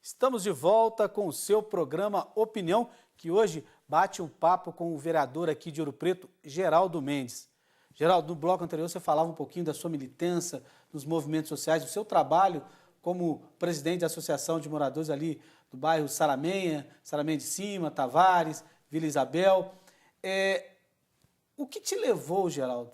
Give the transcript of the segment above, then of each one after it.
Estamos de volta com o seu programa Opinião, que hoje bate um papo com o vereador aqui de Ouro Preto, Geraldo Mendes. Geraldo, no bloco anterior você falava um pouquinho da sua militância nos movimentos sociais, do seu trabalho como presidente da Associação de Moradores ali do bairro Saramenha de Cima, Tavares, Vila Isabel. O que te levou, Geraldo?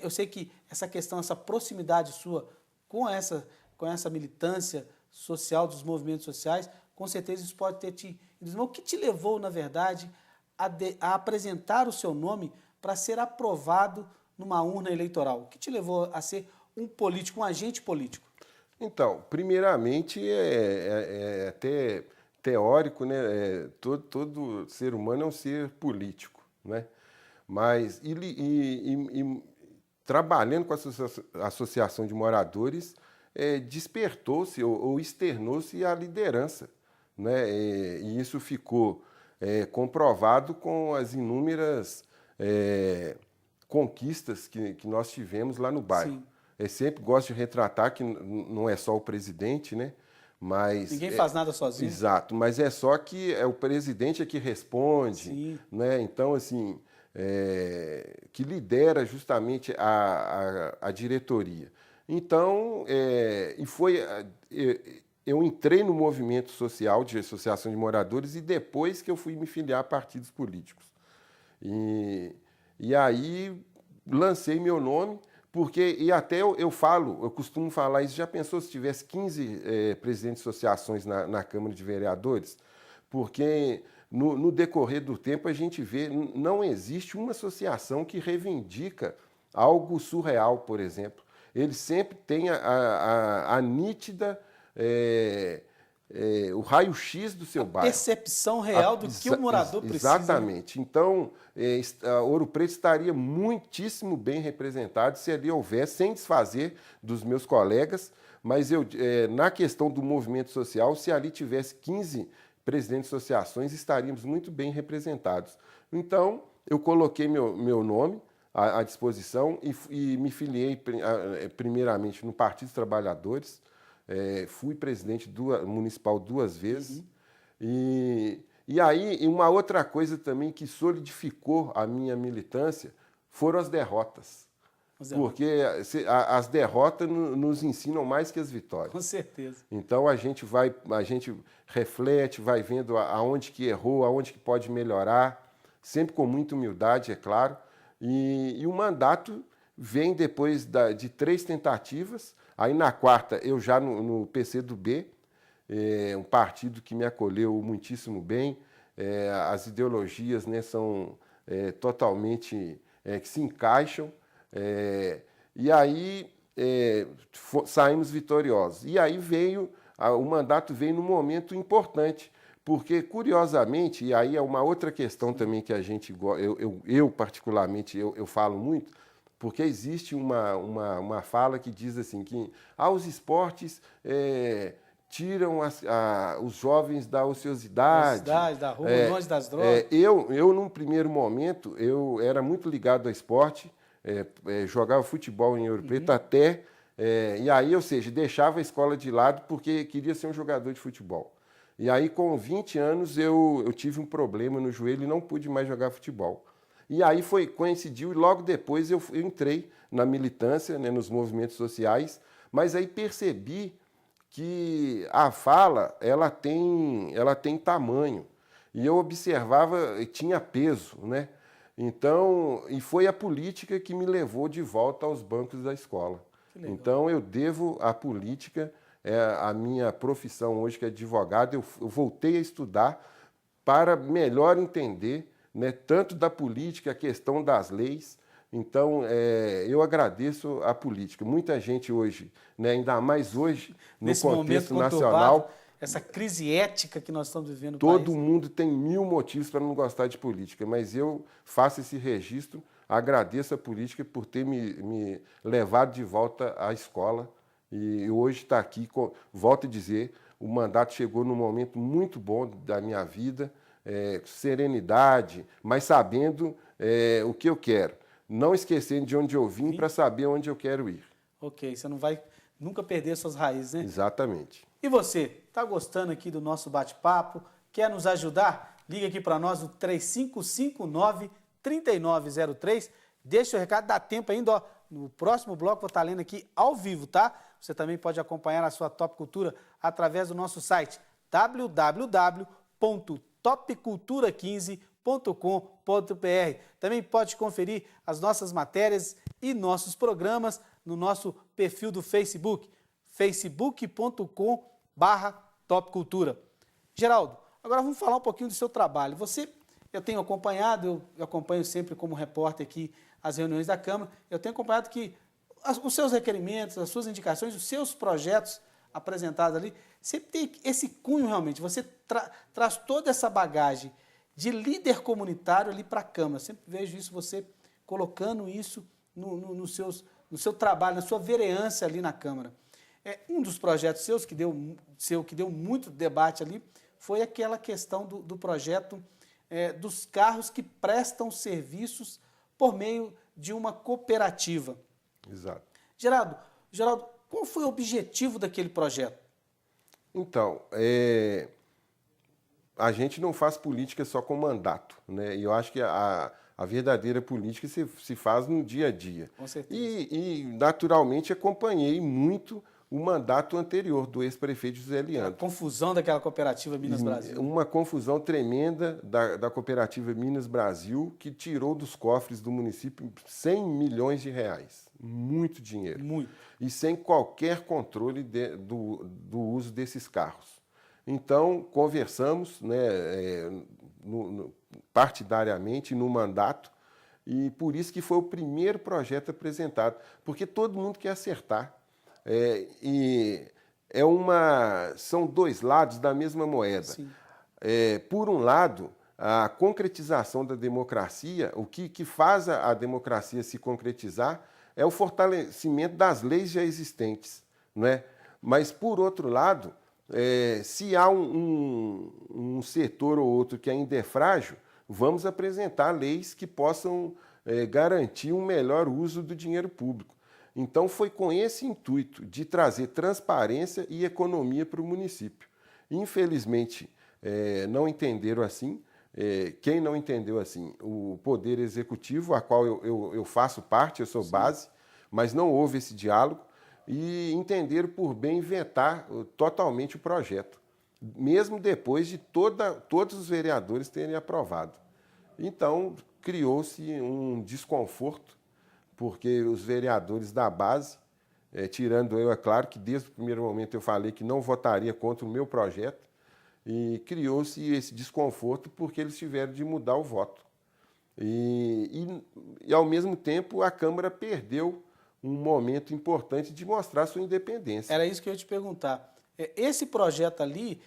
Eu sei que essa questão, essa proximidade sua com essa militância social dos movimentos sociais, com certeza isso pode ter te... O que te levou, na verdade, a apresentar o seu nome para ser aprovado numa urna eleitoral? O que te levou a ser um político, um agente político? Então, primeiramente, é até teórico, né? Todo ser humano é um ser político, né? Mas trabalhando com a Associação de Moradores, despertou-se ou externou-se a liderança, né? E isso ficou comprovado com as inúmeras conquistas que nós tivemos lá no bairro. Sim. Eu sempre gosto de retratar que não é só o presidente, né? Mas ninguém faz nada sozinho. Exato, mas é só que o presidente que responde, Sim. né? Então, assim, que lidera justamente a diretoria. Então, eu entrei no movimento social de associação de moradores e depois que eu fui me filiar a partidos políticos. E aí lancei meu nome. Porque, e até eu costumo falar isso, já pensou se tivesse 15 presidentes de associações na Câmara de Vereadores? Porque no decorrer do tempo a gente vê, não existe uma associação que reivindica algo surreal, por exemplo. Eles sempre têm a nítida... o raio-x do seu bairro. Percepção real do que o morador precisa. Exatamente. Então, Ouro Preto estaria muitíssimo bem representado se ali houvesse, sem desfazer dos meus colegas, mas na questão do movimento social, se ali tivesse 15 presidentes de associações, estaríamos muito bem representados. Então, eu coloquei meu nome à disposição e me filiei primeiramente no Partido dos Trabalhadores. Fui presidente municipal 2 vezes. Uhum. E aí, uma outra coisa também que solidificou a minha militância foram as derrotas. Porque as derrotas nos ensinam mais que as vitórias. Com certeza. Então, a gente reflete, vai vendo aonde que errou, aonde que pode melhorar, sempre com muita humildade, é claro. E o mandato vem depois de 3 tentativas. Aí, na 4ª, eu já no PCdoB, um partido que me acolheu muitíssimo bem. As ideologias, né, são totalmente... que se encaixam. E aí, saímos vitoriosos. E aí o mandato veio num momento importante, porque, curiosamente, e aí é uma outra questão também que a gente... Eu particularmente, eu falo muito, porque existe uma fala que diz assim, que os esportes tiram os jovens da ociosidade. Da rua, longe das drogas. Eu, num primeiro momento, eu era muito ligado ao esporte, jogava futebol em Ouro Preto até... e aí, ou seja, deixava a escola de lado porque queria ser um jogador de futebol. E aí, com 20 anos, eu tive um problema no joelho e não pude mais jogar futebol. E aí coincidiu e logo depois eu entrei na militância, né, nos movimentos sociais, mas aí percebi que a fala ela tem tamanho. E eu observava, tinha peso, né? Então, e foi a política que me levou de volta aos bancos da escola. Então, eu devo à política, a minha profissão hoje, que é advogado, eu voltei a estudar para melhor entender, né, tanto da política, a questão das leis. Então, eu agradeço a política. Muita gente hoje, né, ainda mais hoje, no contexto nacional... Essa crise ética que nós estamos vivendo no país. Todo mundo tem 1000 motivos para não gostar de política, mas eu faço esse registro, agradeço a política por ter me levado de volta à escola. E hoje está aqui, volto a dizer, o mandato chegou num momento muito bom da minha vida, serenidade, mas sabendo o que eu quero. Não esquecendo de onde eu vim para saber onde eu quero ir. Ok, você não vai nunca perder suas raízes, né? Exatamente. E você? está gostando aqui do nosso bate-papo, quer nos ajudar? Liga aqui para nós no 3559-3903. Deixa o recado, dá tempo ainda, ó. No próximo bloco vou estar lendo aqui ao vivo, tá? Você também pode acompanhar a sua Top Cultura através do nosso site www.topcultura15.com.br. Também pode conferir as nossas matérias e nossos programas no nosso perfil do Facebook, facebook.com/topcultura. Geraldo, agora vamos falar um pouquinho do seu trabalho. Eu tenho acompanhado, eu acompanho sempre como repórter aqui as reuniões da Câmara, eu tenho acompanhado que os seus requerimentos, as suas indicações, os seus projetos apresentados ali, você tem esse cunho realmente, você traz toda essa bagagem de líder comunitário ali para a Câmara. Eu sempre vejo isso, você colocando isso no seu trabalho, na sua vereança ali na Câmara. Um dos projetos seus que deu muito debate ali foi aquela questão do projeto dos carros que prestam serviços por meio de uma cooperativa. Exato. Geraldo, qual foi o objetivo daquele projeto? Então, a gente não faz política só com mandato, né? E eu acho que a verdadeira política se faz no dia a dia. Com certeza. E naturalmente, acompanhei muito o mandato anterior do ex-prefeito José Leandro. A confusão daquela cooperativa Minas Brasil. Uma confusão tremenda da cooperativa Minas Brasil, que tirou dos cofres do município 100 milhões de reais. Muito dinheiro. Muito. E sem qualquer controle do uso desses carros. Então, conversamos, né, partidariamente no mandato, e por isso que foi o primeiro projeto apresentado, porque todo mundo quer acertar. São dois lados da mesma moeda. Por um lado, a concretização da democracia, o que faz a democracia se concretizar é o fortalecimento das leis já existentes, não é? Mas, por outro lado, se há um setor ou outro que ainda é frágil, vamos apresentar leis que possam garantir um melhor uso do dinheiro público. Então, foi com esse intuito de trazer transparência e economia para o município. Infelizmente, não entenderam assim. Quem não entendeu assim? O Poder Executivo, a qual eu faço parte, eu sou base, mas não houve esse diálogo, e entenderam por bem vetar totalmente o projeto, mesmo depois de todos os vereadores terem aprovado. Então, criou-se um desconforto, porque os vereadores da base, tirando eu, é claro que desde o primeiro momento eu falei que não votaria contra o meu projeto, e criou-se esse desconforto porque eles tiveram de mudar o voto. E ao mesmo tempo, a Câmara perdeu um momento importante de mostrar sua independência. Era isso que eu ia te perguntar. Esse projeto ali,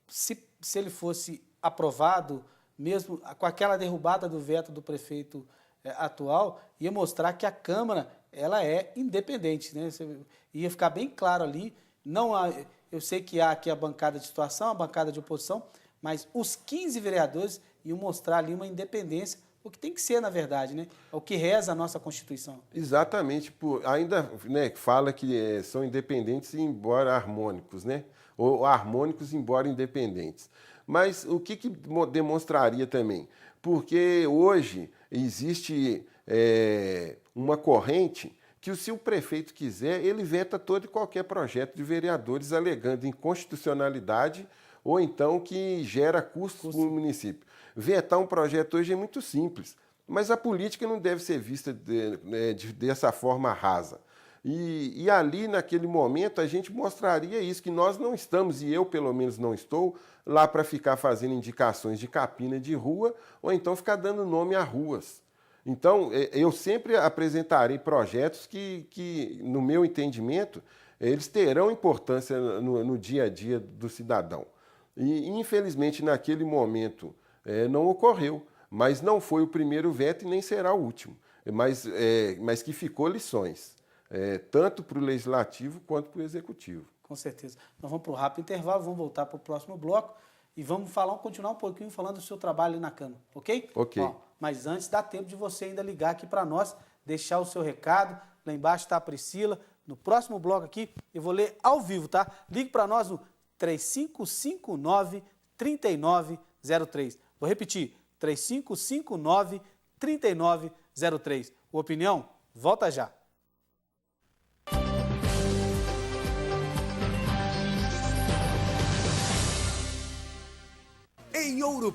se ele fosse aprovado, mesmo com aquela derrubada do veto do prefeito atual, ia mostrar que a Câmara ela é independente, né? Ia ficar bem claro ali. Eu sei que há aqui a bancada de situação, a bancada de oposição, mas os 15 vereadores iam mostrar ali uma independência, o que tem que ser, na verdade, né? É o que reza a nossa Constituição. Exatamente. Ainda, né, fala que são independentes, embora harmônicos, né? Ou harmônicos, embora independentes. Mas o que demonstraria também? Porque hoje existe uma corrente que, se o prefeito quiser, ele veta todo e qualquer projeto de vereadores alegando inconstitucionalidade ou então que gera custos para o município. Vetar um projeto hoje é muito simples, mas a política não deve ser vista dessa forma rasa. E ali, naquele momento, a gente mostraria isso, que nós não estamos, e eu pelo menos não estou, lá para ficar fazendo indicações de capina de rua ou então ficar dando nome a ruas. Então, eu sempre apresentarei projetos que, no meu entendimento, eles terão importância no dia a dia do cidadão. E, infelizmente, naquele momento não ocorreu, mas não foi o primeiro veto e nem será o último, mas que ficou lições, tanto para o Legislativo quanto para o Executivo. Com certeza. Nós vamos para o rápido intervalo, vamos voltar para o próximo bloco e vamos continuar um pouquinho falando do seu trabalho ali na Câmara, ok? Ok. Mas antes dá tempo de você ainda ligar aqui para nós, deixar o seu recado. Lá embaixo está a Priscila. No próximo bloco aqui, eu vou ler ao vivo, tá? Ligue para nós no 3559-3903. Vou repetir, 3559-3903. O Opinião volta já. Em Ouro